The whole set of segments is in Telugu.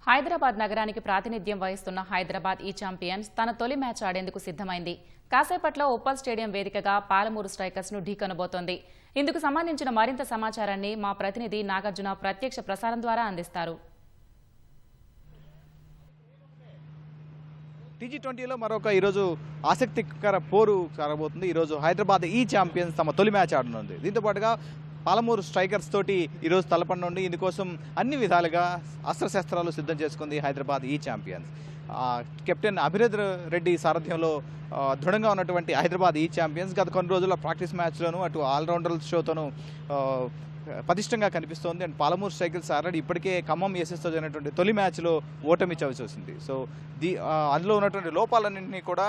హైదరాబాద్ నగరానికి ప్రాతినిధ్యం వహిస్తున్న హైదరాబాద్ ఈ ఛాంపియన్స్ తన తొలి మ్యాచ్ ఆడేందుకు సిద్ధమైంది. కాసేపట్లో ఉప్పల్ స్టేడియం వేదికగా పాలమూరు స్ట్రైకర్స్ ను ఢీకొనబోతోంది. ఇందుకు సంబంధించిన మరింత సమాచారాన్ని మా ప్రతినిధి నాగార్జున ప్రత్యక్ష ప్రసారం ద్వారా అందిస్తారు. టీ20లో మరొక ఈరోజు ఆసక్తికర పోరు సాగబోతుంది. ఈరోజు హైదరాబాద్ ఈ ఛాంపియన్స్ తమ తొలి మ్యాచ్ ఆడనుంది. దీంతో పాటుగా పాలమూరు స్ట్రైకర్స్ తోటి ఈరోజు తలపడనుండి ఇందుకోసం అన్ని విధాలుగా అస్త్రశస్త్రాలు సిద్ధం చేసుకుంది హైదరాబాద్ ఈ ఛాంపియన్స్. కెప్టెన్ అభినద్ రెడ్డి సారథ్యంలో దృఢంగా ఉన్నటువంటి హైదరాబాద్ ఈ ఛాంపియన్స్ గత కొన్ని రోజుల ప్రాక్టీస్ మ్యాచ్లోనూ అటు ఆల్రౌండర్ షోతోనూ పటిష్టంగా కనిపిస్తోంది. అండ్ పాలమూరు స్ట్రైకర్స్ ఆల్రెడీ ఇప్పటికే ఖమ్మం ఏసెస్తో జరిగినటువంటి తొలి మ్యాచ్లో ఓటమి చవిచూసింది. సో అందులో ఉన్నటువంటి లోపాలన్నింటినీ కూడా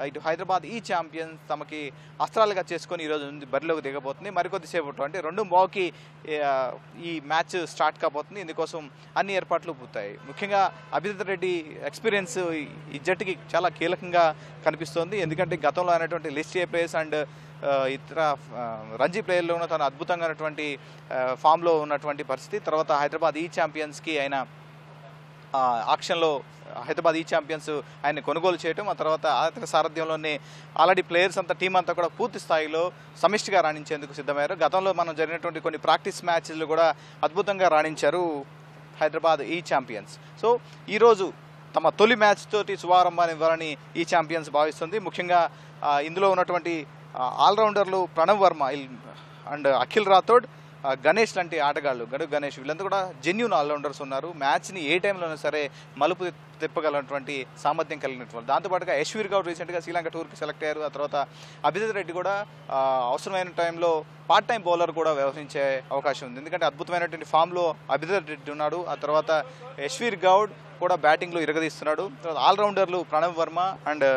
ఇటు హైదరాబాద్ ఈ ఛాంపియన్స్ తమకి అస్త్రాలుగా చేసుకొని ఈరోజు బరిలోకి దిగబోతుంది. మరికొద్దిసేపట్లో అంటే 2:15కి ఈ మ్యాచ్ స్టార్ట్ కాబోతుంది. ఇందుకోసం అన్ని ఏర్పాట్లు పూర్తాయి. ముఖ్యంగా అభినద్ రెడ్డి ఎక్స్పీరియన్స్ ఈ జట్టుకి చాలా కీలకంగా కనిపిస్తోంది. ఎందుకంటే గతంలో అయినటువంటి లిస్ట్ ఏ ప్లేయర్స్ అండ్ ఇతర రంజీ ప్లేయర్లోనూ తను అద్భుతంగా ఉన్నటువంటి ఫామ్లో ఉన్నటువంటి పరిస్థితి. తర్వాత హైదరాబాద్ ఈ ఛాంపియన్స్కి ఆయన ఆక్షన్లో హైదరాబాద్ ఈ ఛాంపియన్స్ ఆయన కొనుగోలు చేయటం, ఆ తర్వాత అతని సారథ్యంలోనే ఆల్రెడీ ప్లేయర్స్ అంతా టీం అంతా కూడా పూర్తి స్థాయిలో సమిష్టిగా రాణించేందుకు సిద్ధమయ్యారు. గతంలో మనం జరిగినటువంటి కొన్ని ప్రాక్టీస్ మ్యాచ్లు కూడా అద్భుతంగా రాణించారు హైదరాబాద్ ఈ ఛాంపియన్స్. సో ఈరోజు తమ తొలి మ్యాచ్ తోటి శుభారంభాన్ని ఇవ్వాలని ఈ ఛాంపియన్స్ భావిస్తుంది. ముఖ్యంగా ఇందులో ఉన్నటువంటి ఆల్రౌండర్లు ప్రణవ్ వర్మ అండ్ అఖిల్ రాథోడ్, గణేష్ లాంటి ఆటగాళ్ళు, గణేష్ వీళ్ళంతా కూడా జెన్యూన్ ఆల్రౌండర్స్ ఉన్నారు. మ్యాచ్ని ఏ టైంలోనూ సరే మలుపు తిప్పగలటువంటి సామర్థ్యం కలిగినటువంటి. దాంతోపాటుగా యశ్వీర్ గౌడ్ రీసెంట్గా శ్రీలంక టూర్కి సెలెక్ట్ అయ్యారు. ఆ తర్వాత అభినద్ రెడ్డి కూడా అవసరమైన టైంలో పార్ట్ టైం బౌలర్ కూడా వ్యవహరించే అవకాశం ఉంది. ఎందుకంటే అద్భుతమైనటువంటి ఫామ్లో అభినద్ రెడ్డి ఉన్నాడు. ఆ తర్వాత యశ్వీర్ గౌడ్ కూడా బ్యాటింగ్లో ఇరగదీస్తున్నాడు. తర్వాత ఆల్రౌండర్లు ప్రణవ్ వర్మ అండ్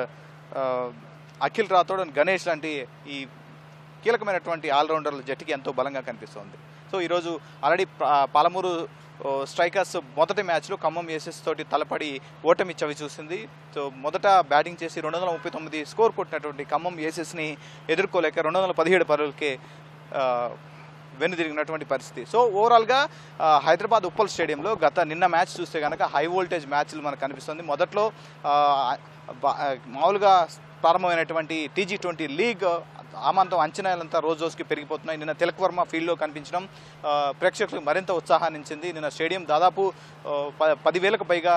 అఖిల్ రాథోడ్ అండ్ గణేష్ లాంటి ఈ కీలకమైనటువంటి ఆల్రౌండర్ల జట్టుకి ఎంతో బలంగా కనిపిస్తోంది. సో ఈరోజు ఆల్రెడీ పాలమూరు స్ట్రైకర్స్ మొదటి మ్యాచ్లో ఖమ్మం ఏసెస్ తోటి తలపడి ఓటమి చవి చూసింది. సో మొదట బ్యాటింగ్ చేసి 239 స్కోర్ కొట్టినటువంటి ఖమ్మం ఏసెస్ని ఎదుర్కోలేక 217 పరుగులకే వెనుదిరిగినటువంటి పరిస్థితి. సో ఓవరాల్గా హైదరాబాద్ ఉప్పల్ స్టేడియంలో నిన్న మ్యాచ్ చూస్తే కనుక హై వోల్టేజ్ మ్యాచ్లు మనకు కనిపిస్తుంది. మొదట్లో మామూలుగా ప్రారంభమైనటువంటి టీ20 లీగ్ ఆమంతం అంచనాలంతా రోజుకి పెరిగిపోతున్నాయి. నిన్న తిలక్ వర్మ ఫీల్డ్లో కనిపించడం ప్రేక్షకులకు మరింత ఉత్సాహాన్ని ఇచ్చింది. నిన్న స్టేడియం దాదాపు 10,000కు పైగా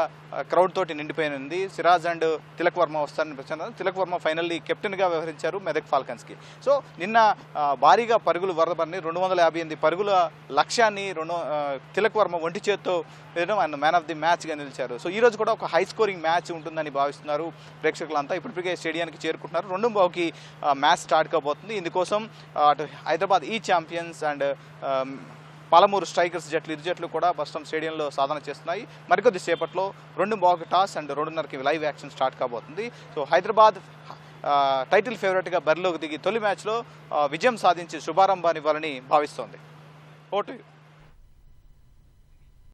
క్రౌడ్ తోటి నిండిపోయింది. సిరాజ్ అండ్ తిలక్ వర్మ వస్తారని ప్రచారం. తిలక్ వర్మ ఫైనల్లీ కెప్టెన్గా వ్యవహరించారు మెదక్ ఫాల్కన్స్కి. సో నిన్న భారీగా పరుగులు వరదపడినాయి. 258 పరుగుల లక్ష్యాన్ని తిలక్ వర్మ ఒంటి చేత్తో వేయడం ఆయన మ్యాన్ ఆఫ్ ది మ్యాచ్గా నిలిచారు. సో ఈరోజు కూడా ఒక హై స్కోరింగ్ మ్యాచ్ ఉంటుందని భావిస్తున్నారు ప్రేక్షకులంతా. ఇప్పటికే స్టేడియానికి చేరుకుంటున్నారు. 2:15కి మ్యాచ్ స్టార్ట్ కాబోతుంది. ఇందుకోసం అటు హైదరాబాద్ ఈ ఛాంపియన్స్ అండ్ పాలమూరు స్ట్రైకర్స్ జట్లు ఇరు జట్లు కూడా బస్టం స్టేడియంలో సాధన చేస్తున్నాయి. మరికొద్ది సేపట్లో 2:15కి టాస్ అండ్ 2:30కి లైవ్ యాక్షన్ స్టార్ట్ కాబోతుంది. సో హైదరాబాద్ టైటిల్ ఫేవరెట్గా బరిలోకి దిగి తొలి మ్యాచ్లో విజయం సాధించి శుభారంభాన్ని ఇవ్వాలని భావిస్తోంది. ఓటు